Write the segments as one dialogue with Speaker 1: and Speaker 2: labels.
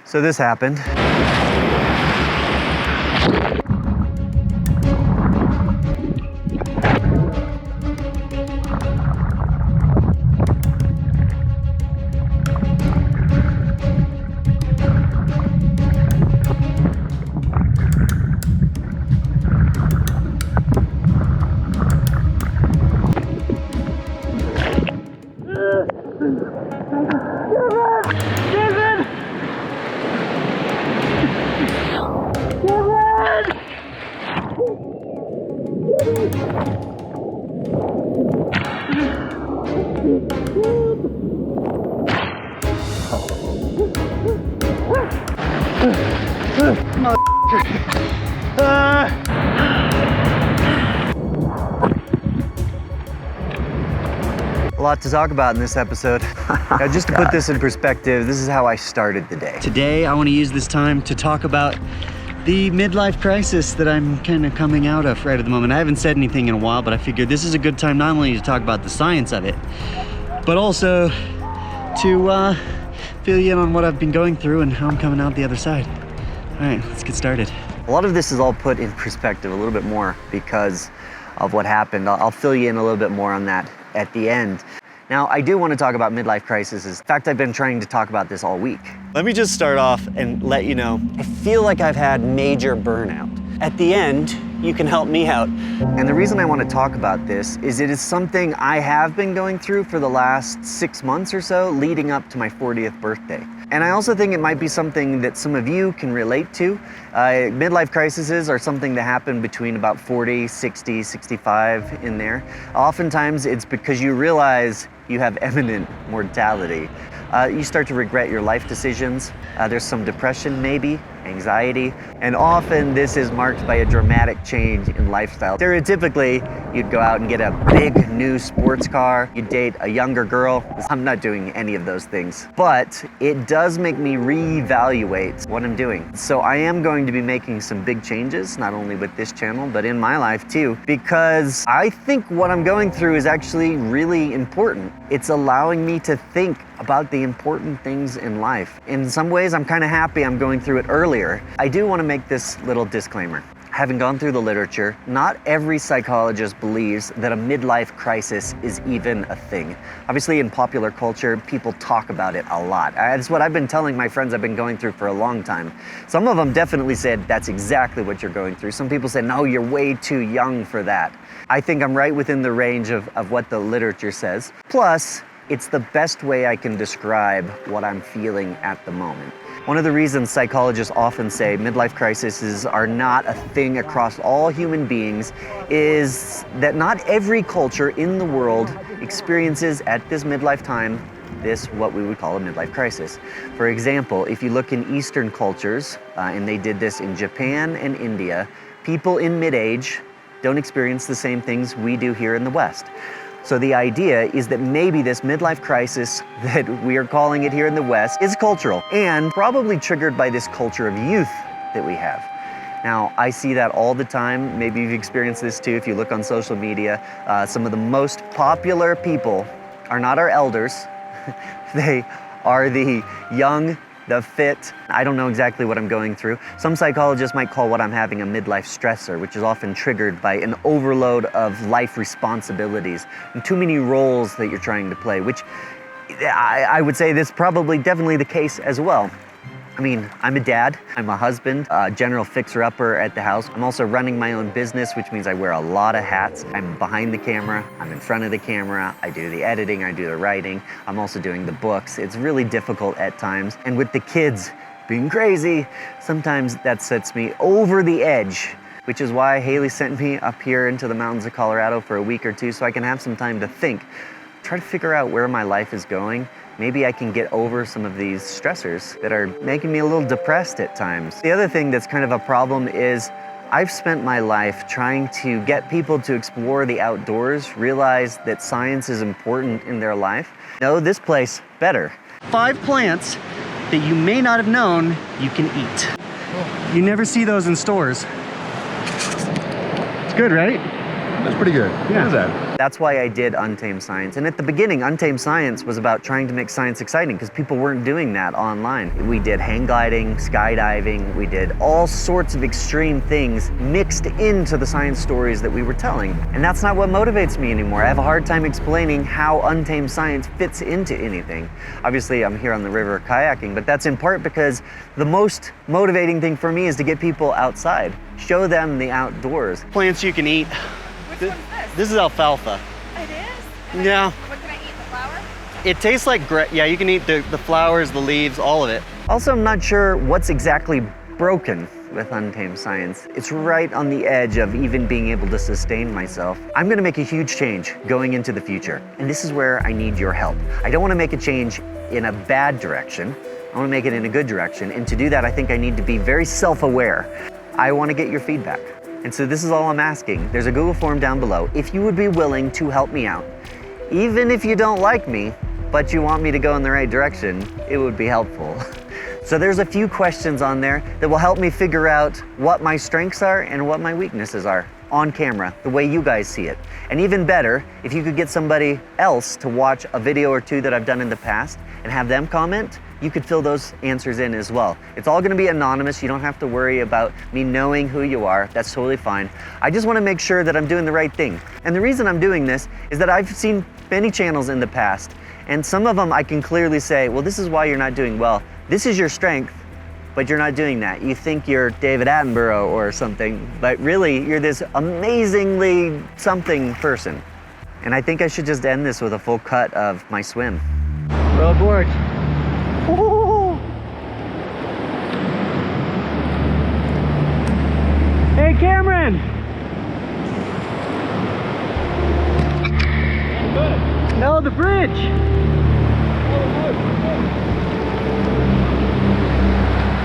Speaker 1: So this happened. A lot to talk about in this episode. Now, just to put this in perspective, this is how I started the day. Today, I want to use this time to talk about the midlife crisis that I'm kind of coming out of right at the moment. I haven't said anything in a while, but I figured this is a good time not only to talk about the science of it, but also to fill you in on what I've been going through and how I'm coming out the other side. All right, let's get started. A lot of this is all put in perspective a little bit more because of what happened. I'll fill you in a little bit more on that at the end. Now, I do want to talk about midlife crises. In fact, I've been trying to talk about this all week. Let me just start off and let you know, I feel like I've had major burnout. At the end, you can help me out. And the reason I want to talk about this is it is something I have been going through for the last 6 months or so, leading up to my 40th birthday. And I also think it might be something that some of you can relate to. Midlife crises are something that happen between about 40, 60, 65 in there. Oftentimes it's because you realize you have imminent mortality. You start to regret your life decisions. There's some depression maybe, anxiety, and often this is marked by a dramatic change in lifestyle. Stereotypically, you'd go out and get a big new sports car, you'd date a younger girl. I'm not doing any of those things, but it does make me reevaluate what I'm doing. So I am going to be making some big changes, not only with this channel, but in my life too, because I think what I'm going through is actually really important. It's allowing me to think about the important things in life. In some ways, I'm kind of happy I'm going through it earlier. I do want to make this little disclaimer. Having gone through the literature, not every psychologist believes that a midlife crisis is even a thing. Obviously, in popular culture, people talk about it a lot. That's what I've been telling my friends I've been going through for a long time. Some of them definitely said, that's exactly what you're going through. Some people said, no, you're way too young for that. I think I'm right within the range of what the literature says. Plus, it's the best way I can describe what I'm feeling at the moment. One of the reasons psychologists often say midlife crises are not a thing across all human beings is that not every culture in the world experiences at this midlife time this what we would call a midlife crisis. For example, if you look in Eastern cultures, and they did this in Japan and India, people in mid-age don't experience the same things we do here in the West. So the idea is that maybe this midlife crisis that we are calling it here in the West is cultural and probably triggered by this culture of youth that we have. Now, I see that all the time. Maybe you've experienced this too if you look on social media. Some of the most popular people are not our elders. They are the young, the fit. I don't know exactly what I'm going through. Some psychologists might call what I'm having a midlife stressor, which is often triggered by an overload of life responsibilities and too many roles that you're trying to play, which I would say this probably definitely the case as well. I mean, I'm a dad, I'm a husband, a general fixer-upper at the house. I'm also running my own business, which means I wear a lot of hats. I'm behind the camera, I'm in front of the camera, I do the editing, I do the writing, I'm also doing the books. It's really difficult at times. And with the kids being crazy, sometimes that sets me over the edge, which is why Haley sent me up here into the mountains of Colorado for a week or two so I can have some time to think, try to figure out where my life is going. Maybe I can get over some of these stressors that are making me a little depressed at times. The other thing that's kind of a problem is I've spent my life trying to get people to explore the outdoors, realize that science is important in their life, know this place better. 5 plants that you may not have known you can eat. You never see those in stores. It's good, right?
Speaker 2: That's pretty good.
Speaker 1: Yeah.
Speaker 2: What is that?
Speaker 1: That's why I did Untamed Science. And at the beginning, Untamed Science was about trying to make science exciting because people weren't doing that online. We did hang gliding, skydiving, we did all sorts of extreme things mixed into the science stories that we were telling. And that's not what motivates me anymore. I have a hard time explaining how Untamed Science fits into anything. Obviously, I'm here on the river kayaking, but that's in part because the most motivating thing for me is to get people outside, show them the outdoors. Plants you can eat.
Speaker 2: Which one's this?
Speaker 1: This is alfalfa.
Speaker 2: It is?
Speaker 1: Yeah.
Speaker 2: What can I eat, the flower?
Speaker 1: It tastes like, yeah, you can eat the flowers, the leaves, all of it. Also, I'm not sure what's exactly broken with Untamed Science. It's right on the edge of even being able to sustain myself. I'm gonna make a huge change going into the future, and this is where I need your help. I don't wanna make a change in a bad direction. I wanna make it in a good direction, and to do that, I think I need to be very self-aware. I wanna get your feedback. And so this is all I'm asking. There's a Google form down below. If you would be willing to help me out, even if you don't like me, but you want me to go in the right direction, it would be helpful. So there's a few questions on there that will help me figure out what my strengths are and what my weaknesses are on camera, the way you guys see it. And even better, if you could get somebody else to watch a video or two that I've done in the past and have them comment, you could fill those answers in as well. It's all gonna be anonymous. You don't have to worry about me knowing who you are. That's totally fine. I just wanna make sure that I'm doing the right thing. And the reason I'm doing this is that I've seen many channels in the past, and some of them I can clearly say, well, this is why you're not doing well. This is your strength, but you're not doing that. You think you're David Attenborough or something, but really you're this amazingly something person. And I think I should just end this with a full cut of my swim. Royal Gorge. Ooh. Hey, Cameron! No, the bridge!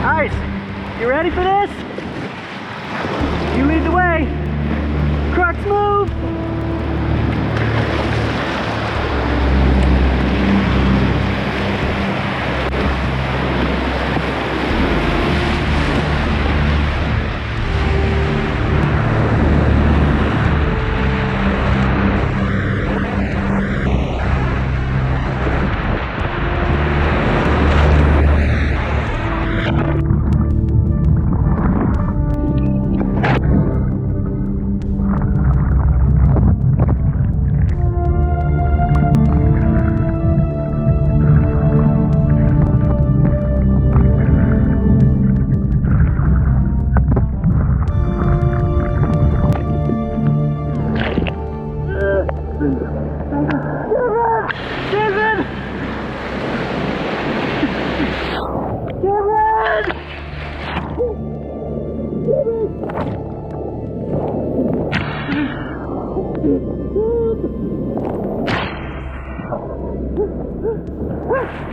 Speaker 1: Nice! You ready for this? You lead the way! Crux move!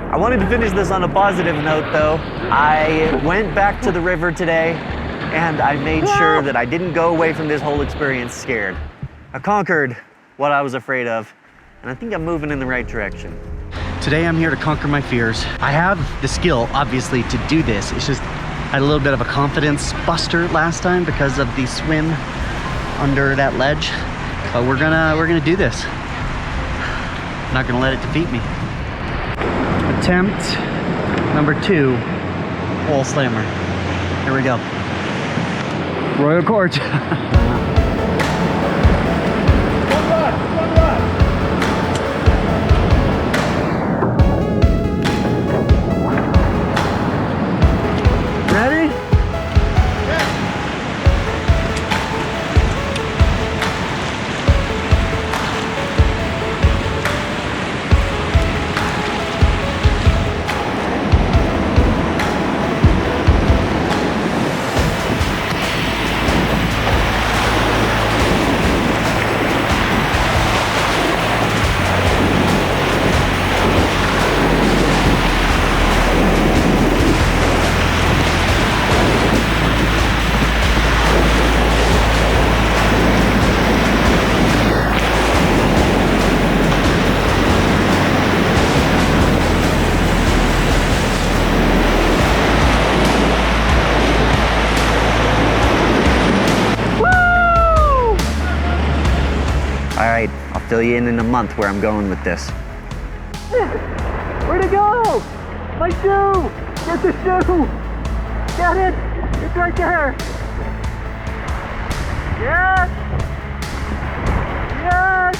Speaker 1: I wanted to finish this on a positive note though. I went back to the river today and I made sure that I didn't go away from this whole experience scared. I conquered what I was afraid of, and I think I'm moving in the right direction. Today I'm here to conquer my fears. I have the skill, obviously, to do this. It's just I had a little bit of a confidence buster last time because of the swim under that ledge. But we're gonna do this. I'm not gonna let it defeat me. Attempt number 2, wall slammer. Here we go. Royal Gorge. Ready? fill you in a month where I'm going with this. Where'd it go? My shoe! Get the shoe! Get it! It's right there! Yes! Yes!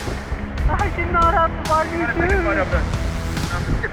Speaker 1: I did not have to buy new shoes!